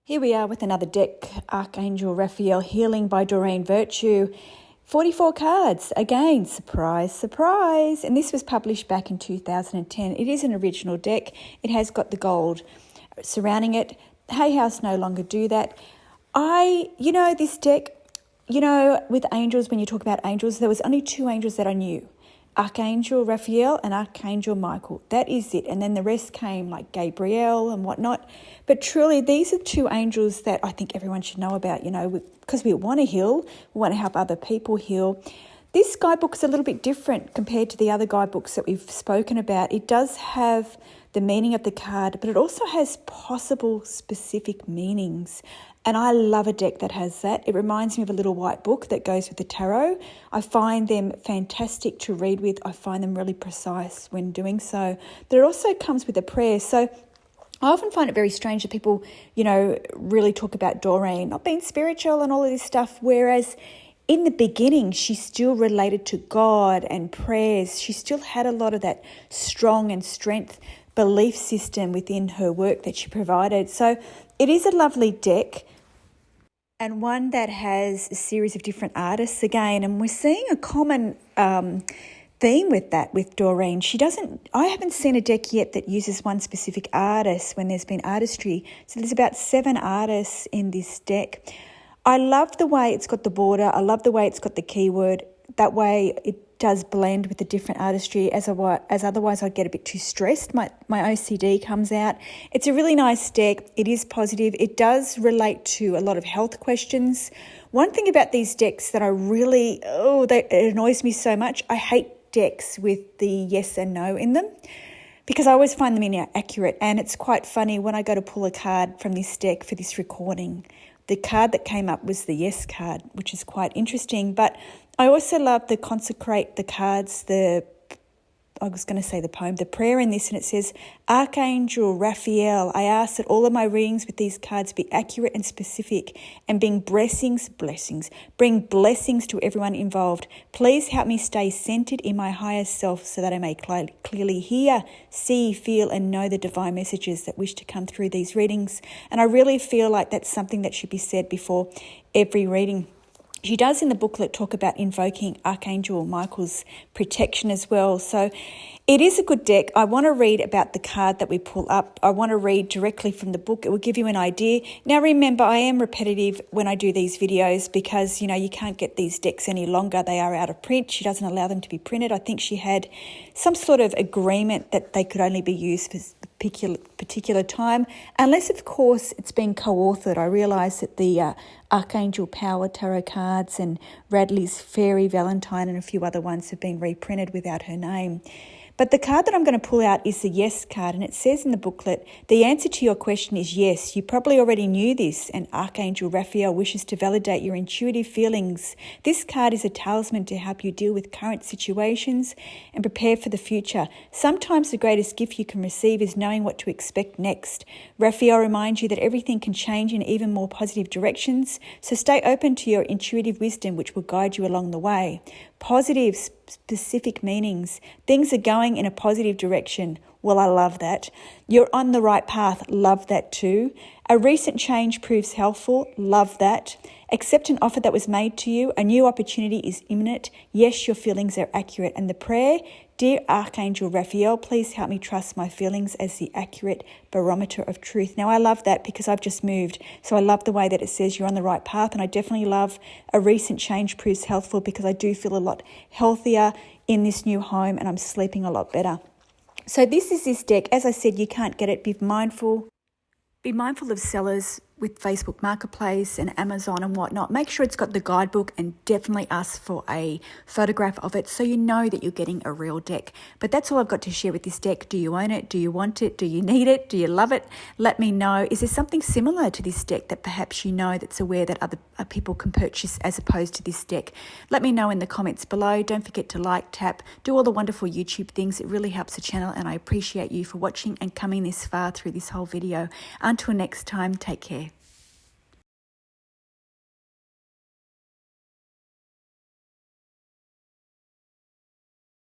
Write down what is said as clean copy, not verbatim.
Here we are with another deck, Archangel Raphael, Healing by Doreen Virtue. 44 cards. Again, surprise, surprise. And this was published back in 2010. It is an original deck. It has got the gold surrounding it. Hay House no longer do that. This deck, with angels, when you talk about angels, there was only two angels that I knew. Archangel Raphael and Archangel Michael. That is it. And then the rest came like Gabriel and whatnot. But truly, these are two angels that I think everyone should know about, because we want to heal. We want to help other people heal. This guidebook is a little bit different compared to the other guidebooks that we've spoken about. It does have the meaning of the card, but it also has possible specific meanings. And I love a deck that has that. It reminds me of a little white book that goes with the tarot. I find them fantastic to read with. I find them really precise when doing so. But it also comes with a prayer. So I often find it very strange that people, really talk about Doreen not being spiritual and all of this stuff, whereas in the beginning, she still related to God and prayers. She still had a lot of that strong and strength belief system within her work that she provided. So it is a lovely deck, and one that has a series of different artists again. And we're seeing a common theme with that with Doreen. I haven't seen a deck yet that uses one specific artist when there's been artistry. So there's about 7 artists in this deck. I love the way it's got the border. I love the way it's got the keyword. That way it does blend with the different artistry, as otherwise I'd get a bit too stressed. My OCD comes out. It's a really nice deck. It is positive. It does relate to a lot of health questions. One thing about these decks that it annoys me so much, I hate decks with the yes and no in them, because I always find them inaccurate. And it's quite funny when I go to pull a card from this deck for this recording, the card that came up was the yes card, which is quite interesting. But I also love the consecrate the cards, the poem, the prayer in this, and it says, Archangel Raphael, I ask that all of my readings with these cards be accurate and specific and bring blessings to everyone involved. Please help me stay centered in my higher self so that I may clearly hear, see, feel, and know the divine messages that wish to come through these readings. And I really feel like that's something that should be said before every reading. She does in the booklet talk about invoking Archangel Michael's protection as well. So it is a good deck. I want to read about the card that we pull up. I want to read directly from the book. It will give you an idea. Now remember, I am repetitive when I do these videos because, you can't get these decks any longer. They are out of print. She doesn't allow them to be printed. I think she had some sort of agreement that they could only be used for particular time, unless of course it's been co-authored. I realise that the Archangel Power Tarot cards and Radley's Fairy Valentine and a few other ones have been reprinted without her name. But the card that I'm going to pull out is the yes card, and it says in the booklet, the answer to your question is yes. You probably already knew this, and Archangel Raphael wishes to validate your intuitive feelings. This card is a talisman to help you deal with current situations and prepare for the future. Sometimes the greatest gift you can receive is knowing what to expect next. Raphael reminds you that everything can change in even more positive directions, so stay open to your intuitive wisdom, which will guide you along the way. Positive, specific meanings. Things are going in a positive direction. Well, I love that. You're on the right path. Love that too. A recent change proves helpful. Love that. Accept an offer that was made to you. A new opportunity is imminent. Yes, your feelings are accurate. And the prayer, dear Archangel Raphael, please help me trust my feelings as the accurate barometer of truth. Now, I love that because I've just moved. So I love the way that it says you're on the right path. And I definitely love a recent change proves helpful because I do feel a lot healthier in this new home and I'm sleeping a lot better. So this is this deck. As I said, you can't get it. Be mindful of sellers with Facebook Marketplace and Amazon and whatnot. Make sure it's got the guidebook and definitely ask for a photograph of it so you know that you're getting a real deck. But that's all I've got to share with this deck. Do you own it? Do you want it? Do you need it? Do you love it? Let me know. Is there something similar to this deck that perhaps you know that's aware that other people can purchase as opposed to this deck? Let me know in the comments below. Don't forget to like, tap, do all the wonderful YouTube things. It really helps the channel and I appreciate you for watching and coming this far through this whole video. Until next time, take care.